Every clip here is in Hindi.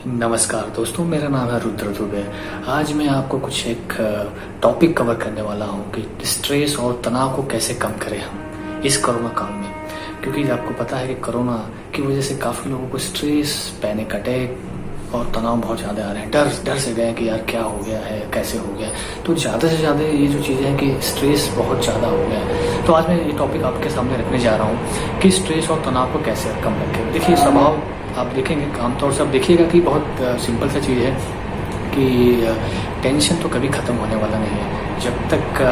नमस्कार दोस्तों, मेरा नाम है रुद्र दुबे। आज मैं आपको कुछ एक टॉपिक कवर करने वाला हूँ कि स्ट्रेस और तनाव को कैसे कम करें हम इस कोरोना काल में। क्योंकि आपको पता है कि कोरोना की वजह से काफ़ी लोगों को स्ट्रेस, पैनिक अटैक और तनाव बहुत ज़्यादा आ रहे हैं। डर से गए कि यार क्या हो गया है, कैसे हो गया। तो ज़्यादा से ज़्यादा ये जो चीज़ें हैं कि स्ट्रेस बहुत ज़्यादा हो गया है। तो आज मैं ये टॉपिक आपके सामने रखने जा रहा हूँ कि स्ट्रेस और तनाव को कैसे कम रखें। देखिए, स्वभाव आप देखेंगे, आमतौर से आप देखिएगा कि बहुत सिंपल सा चीज़ है कि टेंशन तो कभी ख़त्म होने वाला नहीं है। जब तक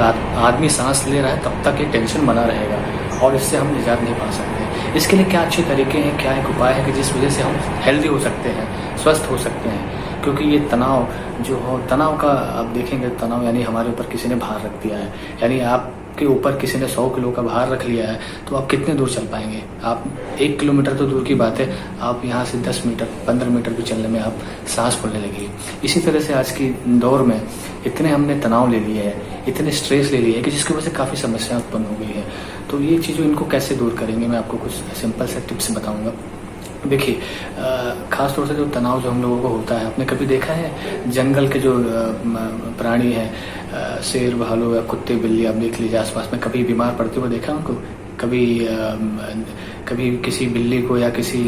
आदमी सांस ले रहा है तब तक ये टेंशन बना रहेगा और इससे हम निजात नहीं पा सकते। इसके लिए क्या अच्छे तरीके हैं, क्या एक उपाय है कि जिस वजह से हम हेल्दी हो सकते हैं, स्वस्थ हो सकते हैं। क्योंकि ये तनाव जो हो, तनाव का आप देखेंगे, तनाव यानी हमारे ऊपर किसी ने भार रख दिया है। यानी आपके ऊपर किसी ने 100 किलो का भार रख लिया है, तो आप कितने दूर चल पाएंगे। आप 1 किलोमीटर तो दूर की बात है, आप यहाँ से 10 मीटर 15 मीटर भी चलने में आप सांस फूलने लगी। इसी तरह से आज की दौर में इतने हमने तनाव ले लिए है, इतने स्ट्रेस ले लिए है कि जिसकी वजह से काफ़ी समस्याएं उत्पन्न हो गई है। तो ये चीज़ों इनको कैसे दूर करेंगे, मैं आपको कुछ सिंपल से टिप्स बताऊंगा। देखिए, खास तौर से जो तनाव जो हम लोगों को होता है, आपने कभी देखा है जंगल के जो प्राणी हैं, शेर, भालू या कुत्ते बिल्ली, आप देख लीजिए आसपास में, कभी बीमार पड़ते हुए देखा उनको? कभी किसी बिल्ली को या किसी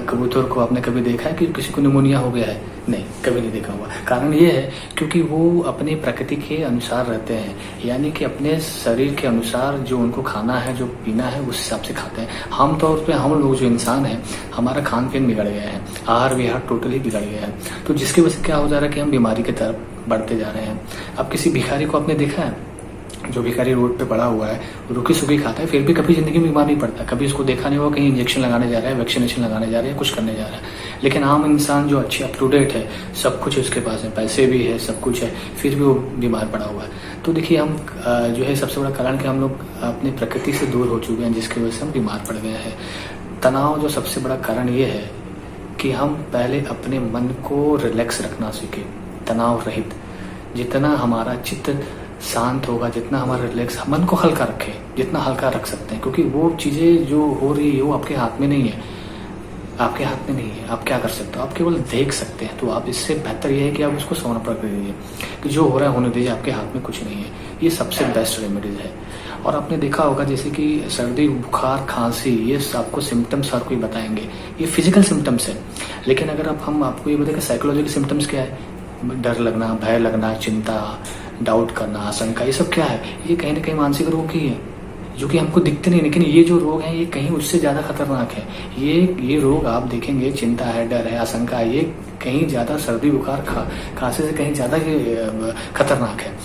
कबूतर को आपने कभी देखा है कि किसी को निमोनिया हो गया है? नहीं, कभी नहीं देखा हुआ। कारण ये है क्योंकि वो अपनी प्रकृति के अनुसार रहते हैं, यानी कि अपने शरीर के अनुसार जो उनको खाना है, जो पीना है, उस हिसाब से खाते हैं। आमतौर पे हम लोग जो इंसान हैं, हमारा खान पीन बिगड़ गया है, आहार विहार टोटली बिगड़ गया है। तो जिसकी वजह से क्या हो जा रहा है कि हम बीमारी की तरफ बढ़ते जा रहे हैं। अब किसी भिखारी को आपने देखा है? जो भिखारी रोड पे पड़ा हुआ है, रुकी सुखी खाता है, फिर भी कभी जिंदगी में बीमार नहीं पड़ता। कभी उसको देखा नहीं हुआ कहीं इंजेक्शन लगाने जा रहा है, वैक्सीनेशन लगाने जा रहा है, कुछ करने जा रहा है। लेकिन आम इंसान जो अच्छे अप टू डेट है, सब कुछ उसके पास है, पैसे भी है, सब कुछ है, फिर भी वो बीमार पड़ा हुआ है। तो देखिए, हम जो है सबसे बड़ा कारण कि हम लोग अपनी प्रकृति से दूर हो चुके हैं, जिसकी वजह से हम बीमार पड़ गए हैं। तनाव जो सबसे बड़ा कारण ये है कि हम पहले अपने मन को रिलैक्स रखना सीखें, तनाव रहित। जितना हमारा चित्त शांत होगा, जितना हमारा रिलैक्स, मन को हल्का रखें, जितना हल्का रख सकते हैं। क्योंकि वो चीज़ें जो हो रही है वो आपके हाथ में नहीं है, आपके हाथ में नहीं है। आप क्या कर सकते हो? आप केवल देख सकते हैं। तो आप, इससे बेहतर ये है कि आप उसको समर्पण कर दीजिए कि जो हो रहा है होने दीजिए, आपके हाथ में कुछ नहीं है। ये सबसे बेस्ट रेमेडीज है। और आपने देखा होगा जैसे कि सर्दी, बुखार, खांसी, ये आपको सिम्टम्स हर कोई बताएंगे, ये फिजिकल सिम्टम्स है। लेकिन अगर हम आपको ये बताएं साइकोलॉजिकल सिम्टम्स क्या है, डर लगना, भय लगना, चिंता, डाउट करना, आशंका, ये सब क्या है? ये कहीं ना कहीं मानसिक रोग ही है, जो कि हमको दिखते नहीं। लेकिन ये जो रोग हैं, ये कहीं उससे ज्यादा खतरनाक है। ये रोग आप देखेंगे, चिंता है, डर है, आशंका है, ये कहीं ज्यादा सर्दी, बुखार, खांसी से कहीं ज्यादा खतरनाक है,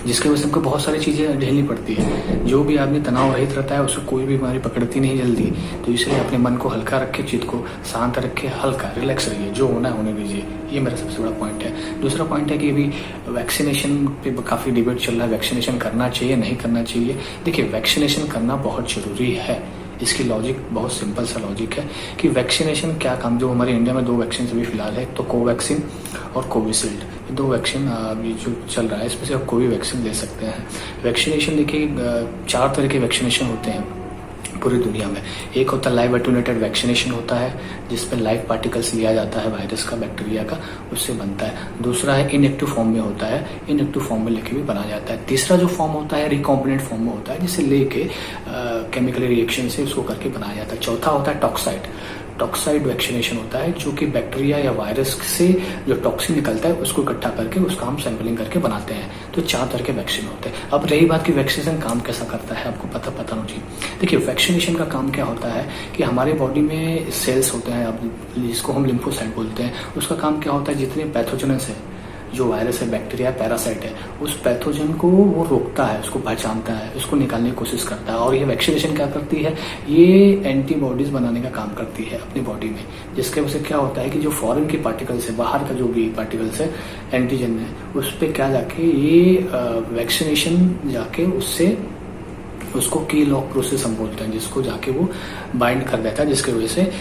जिसकी वजह से हमको बहुत सारी चीज़ें झेलनी पड़ती है। जो भी आदमी तनाव रहित रहता है, उसको कोई भी बीमारी पकड़ती नहीं जल्दी। तो इसलिए अपने मन को हल्का रखे, चित्त को शांत रखे, हल्का रिलैक्स रहिए, जो होना है होने दीजिए। ये मेरा सबसे बड़ा पॉइंट है। दूसरा पॉइंट है कि अभी वैक्सीनेशन पे काफ़ी डिबेट चल रहा है, वैक्सीनेशन करना चाहिए नहीं करना चाहिए। देखिए, वैक्सीनेशन करना बहुत जरूरी है। इसकी लॉजिक बहुत सिंपल सा लॉजिक है कि वैक्सीनेशन क्या काम, जो हमारे इंडिया में 2 वैक्सीन अभी फिलहाल है, तो कोवैक्सीन और कोविशील्ड, 2 वैक्सीन अभी जो चल रहा है, इसमें से आप कोई भी वैक्सीन ले सकते हैं। वैक्सीनेशन देखिए, 4 तरह के वैक्सीनेशन होते हैं पूरी दुनिया में। एक होता है लाइव एटूनेटेड वैक्सीनेशन होता है, जिसमें लाइव पार्टिकल्स लिया जाता है वायरस का, बैक्टीरिया का, उससे बनता है। दूसरा है इनएक्टिव फॉर्म में होता है, इनएक्टिव फॉर्म में लेके भी बना जाता है। तीसरा जो फॉर्म होता है रिकॉम्बिनेंट फॉर्म में होता है, जिसे लेके केमिकल रिएक्शन से उसको करके बनाया जाता है। चौथा होता है टॉक्साइड वैक्सीनेशन होता है, जो कि बैक्टीरिया या वायरस से जो टॉक्सिन निकलता है उसको इकट्ठा करके उसका हम सैंपलिंग करके बनाते हैं। तो 4 तरह के वैक्सीन होते हैं। अब रही बात कि वैक्सीनेशन काम कैसा करता है, आपको पता होना चाहिए। देखिए, वैक्सीनेशन का काम क्या होता है कि हमारे बॉडी में सेल्स होते हैं, अब जिसको हम लिम्फोसाइट बोलते हैं, उसका काम क्या होता है, जितने पैथोजेनस है, जो वायरस है, बैक्टीरिया, पैरासाइट है, उस पैथोजन को वो रोकता है, उसको पहचानता है, उसको निकालने की कोशिश करता है। और ये वैक्सीनेशन क्या करती है, ये एंटीबॉडीज बनाने का काम करती है अपनी बॉडी में। जिसके वजह से क्या होता है कि जो फॉरेन के पार्टिकल्स है, बाहर का जो भी पार्टिकल्स है, एंटीजन है, उस पर क्या जाके ये वैक्सीनेशन जाके उससे उसको की लॉक प्रोसेस हम बोलते हैं, जिसको जाके वो बाइंड कर देता है, जिसकी वजह से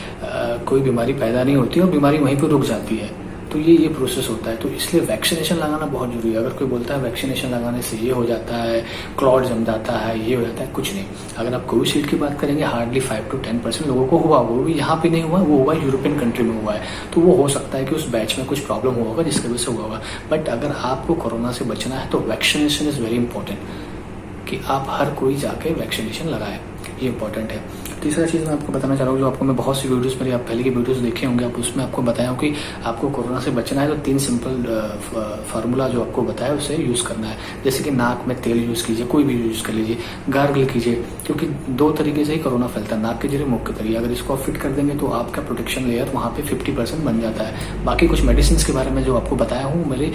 कोई बीमारी पैदा नहीं होती और बीमारी वहीं पर रुक जाती है। तो ये प्रोसेस होता है। तो इसलिए वैक्सीनेशन लगाना बहुत जरूरी है। अगर कोई बोलता है वैक्सीनेशन लगाने से ये हो जाता है, क्लॉट जम जाता है, ये हो जाता है, कुछ नहीं। अगर आप कोविशील्ड की बात करेंगे, हार्डली 5 to 10% लोगों को हुआ, वो भी यहाँ पे नहीं हुआ, वो हुआ यूरोपियन कंट्री में हुआ है। तो वो हो सकता है कि उस बैच में कुछ प्रॉब्लम हुआ होगा जिसकी वजह से हुआ होगा। बट अगर आपको कोरोना से बचना है तो वैक्सीनेशन इज वेरी इंपॉर्टेंट, कि आप हर कोई जाके वैक्सीनेशन लगाए, ये इंपॉर्टेंट है। तीसरा चीज़ मैं आपको बताना चाह रहा हूँ, जो आपको मैं बहुत सी वीडियोस मेरी आप पहले की वीडियोस देखे होंगे, आप उसमें आपको बताया हूँ कि आपको कोरोना से बचना है तो 3 सिंपल फार्मूला जो आपको बताया उसे यूज़ करना है। जैसे कि नाक में तेल यूज़ कीजिए, कोई भी यूज़ कर लीजिए, गार्गल कीजिए, क्योंकि 2 तरीके से ही कोरोना फैलता है, नाक के जरिए, मुख के जरिए। अगर इसको आप फिट कर देंगे तो आपका प्रोटेक्शन लेयर वहाँ पे 50% बन जाता है। बाकी कुछ मेडिसिन के बारे में जो आपको बताया हूँ मेरे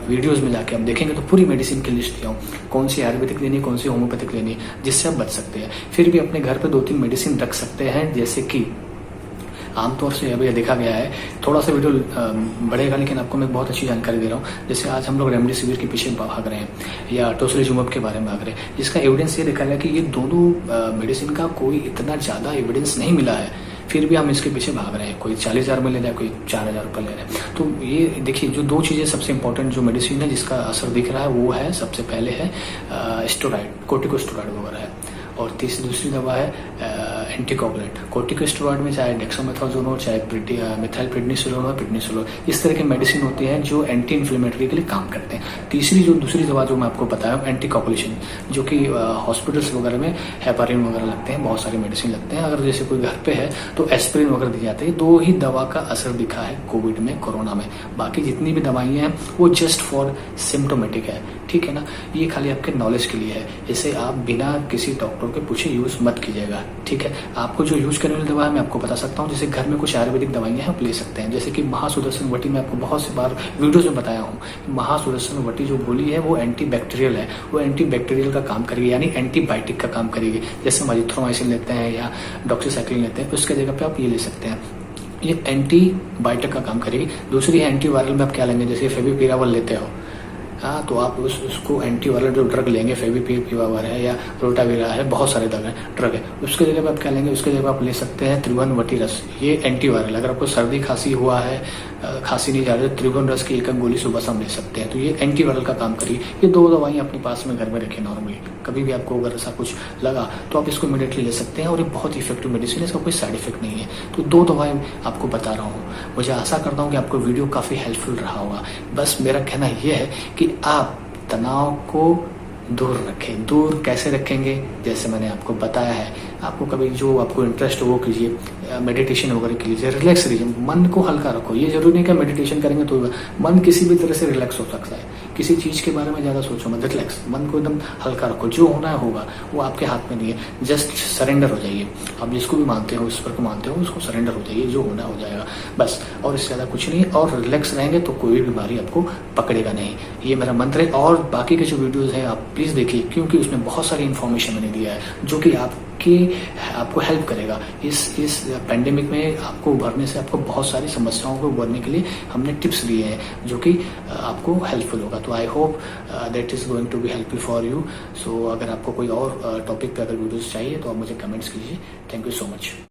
वीडियोज़ में जाके आप देखेंगे तो पूरी मेडिसिन की लिस्ट दिया हूँ, कौन सी आयुर्वेदिक लेनी, कौन सी होम्योपैथिक लेनी, जिससे आप बच सकते हैं। फिर भी अपने घर पे 2-3 मेडिसिन रख सकते हैं, जैसे कि आमतौर से अभी देखा गया है, थोड़ा सा वीडियो बढ़ेगा लेकिन आपको मैं बहुत अच्छी जानकारी दे रहा हूँ। जैसे आज हम लोग रेमडेसिविर के पीछे भाग रहे हैं या टोसिलिजुमैब के बारे में भाग रहे हैं, जिसका एविडेंस ये देखा गया कि ये दोनों मेडिसिन का कोई इतना ज़्यादा एविडेंस नहीं मिला है, फिर भी हम इसके पीछे भाग रहे हैं। कोई 40,000 में ले रहा है, कोई 4,000 रुपये ले रहा है। तो ये देखिए, जो 2 चीज़ें सबसे इंपॉर्टेंट जो मेडिसिन है जिसका असर दिख रहा है वो है, सबसे पहले है स्टेरॉइड, कोर्टिकोस्टेरॉइड वगैरह है, और दूसरी दवा है एंटीकोगुलेंट। कोर्टिकोस्टेरॉइड में चाहे डेक्सामेथासोन हो, चाहे मिथाइल प्रेडनिसोलोन हो, प्रेडनिसोलोन, इस तरह के मेडिसिन होते हैं जो एंटी इन्फ्लेमेटरी के लिए काम करते हैं। दूसरी दवा जो मैं आपको बताया एंटीकोगुलेशन, जो कि हॉस्पिटल्स वगैरह में हेपारिन वगैरह लगते हैं, बहुत सारे मेडिसिन लगते हैं। अगर जैसे कोई घर पे है तो एस्पिरिन वगैरह दी जाती है। 2 ही दवा का असर दिखा है कोविड में, कोरोना में। बाकी जितनी भी दवाइयाँ हैं वो जस्ट फॉर सिम्टोमेटिक है, ठीक है ना। ये खाली आपके नॉलेज के लिए है, इसे आप बिना किसी डॉक्टर के पूछे यूज मत कीजिएगा, ठीक है। आपको जो यूज करने वाली दवा है मैं आपको बता सकता हूँ। जैसे घर में कुछ आयुर्वेदिक दवाइयाँ हैं आप ले सकते हैं, जैसे कि महासुदर्शन वटी, मैं आपको बहुत सी बार वीडियोज में बताया हूँ। महासुदर्शन वटी जो गोली है वो एंटीबैक्टीरियल है, वो एंटीबैक्टीरियल का काम करेगी, यानी एंटीबायोटिक का काम करेगी। जैसे हम अजिथ्रोमाइसिन लेते हैं या डॉक्सीसाइक्लिन लेते हैं, उसके जगह पे आप ये ले सकते हैं, ये एंटीबायोटिक का काम करेगी। दूसरी है एंटीवायरल में आप क्या लेंगे, जैसे फेविपिरावल लेते हो, हाँ, तो आप उसको एंटीवायरल जो ड्रग लेंगे, फेविपिरावल है या रोटावीरा है, बहुत सारे ड्रग है, उसके जगह पे आप क्या लेंगे, उसके जगह आप ले सकते हैं त्रिभुवन वटी रस, ये एंटीवायरल। अगर आपको सर्दी खांसी हुआ है, खांसी नहीं जा रही, त्रिभुवन रस की एक गोली सुबह शाम ले सकते हैं, तो ये एंटीवायरल का काम करिए। ये 2 दवाइयाँ अपने पास में घर में रखें नॉर्मली, कभी भी आपको अगर ऐसा कुछ लगा तो आप इसको इमीडिएटली ले सकते हैं, और ये बहुत इफेक्टिव मेडिसिन है, इसका कोई साइड इफेक्ट नहीं है। तो 2 दवाएं आपको बता रहा हूँ। मुझे आशा करता हूँ कि आपको वीडियो काफ़ी हेल्पफुल रहा होगा। बस मेरा कहना यह है कि आप तनाव को दूर रखें। दूर कैसे रखेंगे, जैसे मैंने आपको बताया है, आपको कभी जो आपको इंटरेस्ट हो वो कीजिए, मेडिटेशन वगैरह कीजिए, रिलैक्स रहिए, मन को हल्का रखो। ये जरूरी नहीं कि मेडिटेशन करेंगे तो मन किसी भी तरह से रिलैक्स हो सकता है। किसी चीज़ के बारे में ज़्यादा सोचो मत, रिलैक्स, मन को एकदम हल्का रखो। जो होना है होगा, वो आपके हाथ में नहीं है। जस्ट सरेंडर हो जाइए। आप जिसको भी मानते हो, ईश्वर को मानते हो, उसको सरेंडर हो जाइए, जो होना हो जाएगा बस, और इससे ज़्यादा कुछ नहीं है। और रिलैक्स रहेंगे तो कोई बीमारी आपको पकड़ेगा नहीं, ये मेरा मंत्र है। और बाकी के जो वीडियोज़ हैं आप प्लीज़ देखिए, क्योंकि उसमें बहुत सारी इन्फॉर्मेशन मैंने दिया है जो कि आपको हेल्प करेगा। इस पेंडेमिक में आपको उभरने से, आपको बहुत सारी समस्याओं को उभरने के लिए हमने टिप्स दिए हैं जो कि आपको हेल्पफुल होगा। तो I hope that is going to be helpful for you. So अगर आपको कोई और टॉपिक पे अगर वीडियोस चाहिए तो आप मुझे कमेंट्स कीजिए। Thank you so much.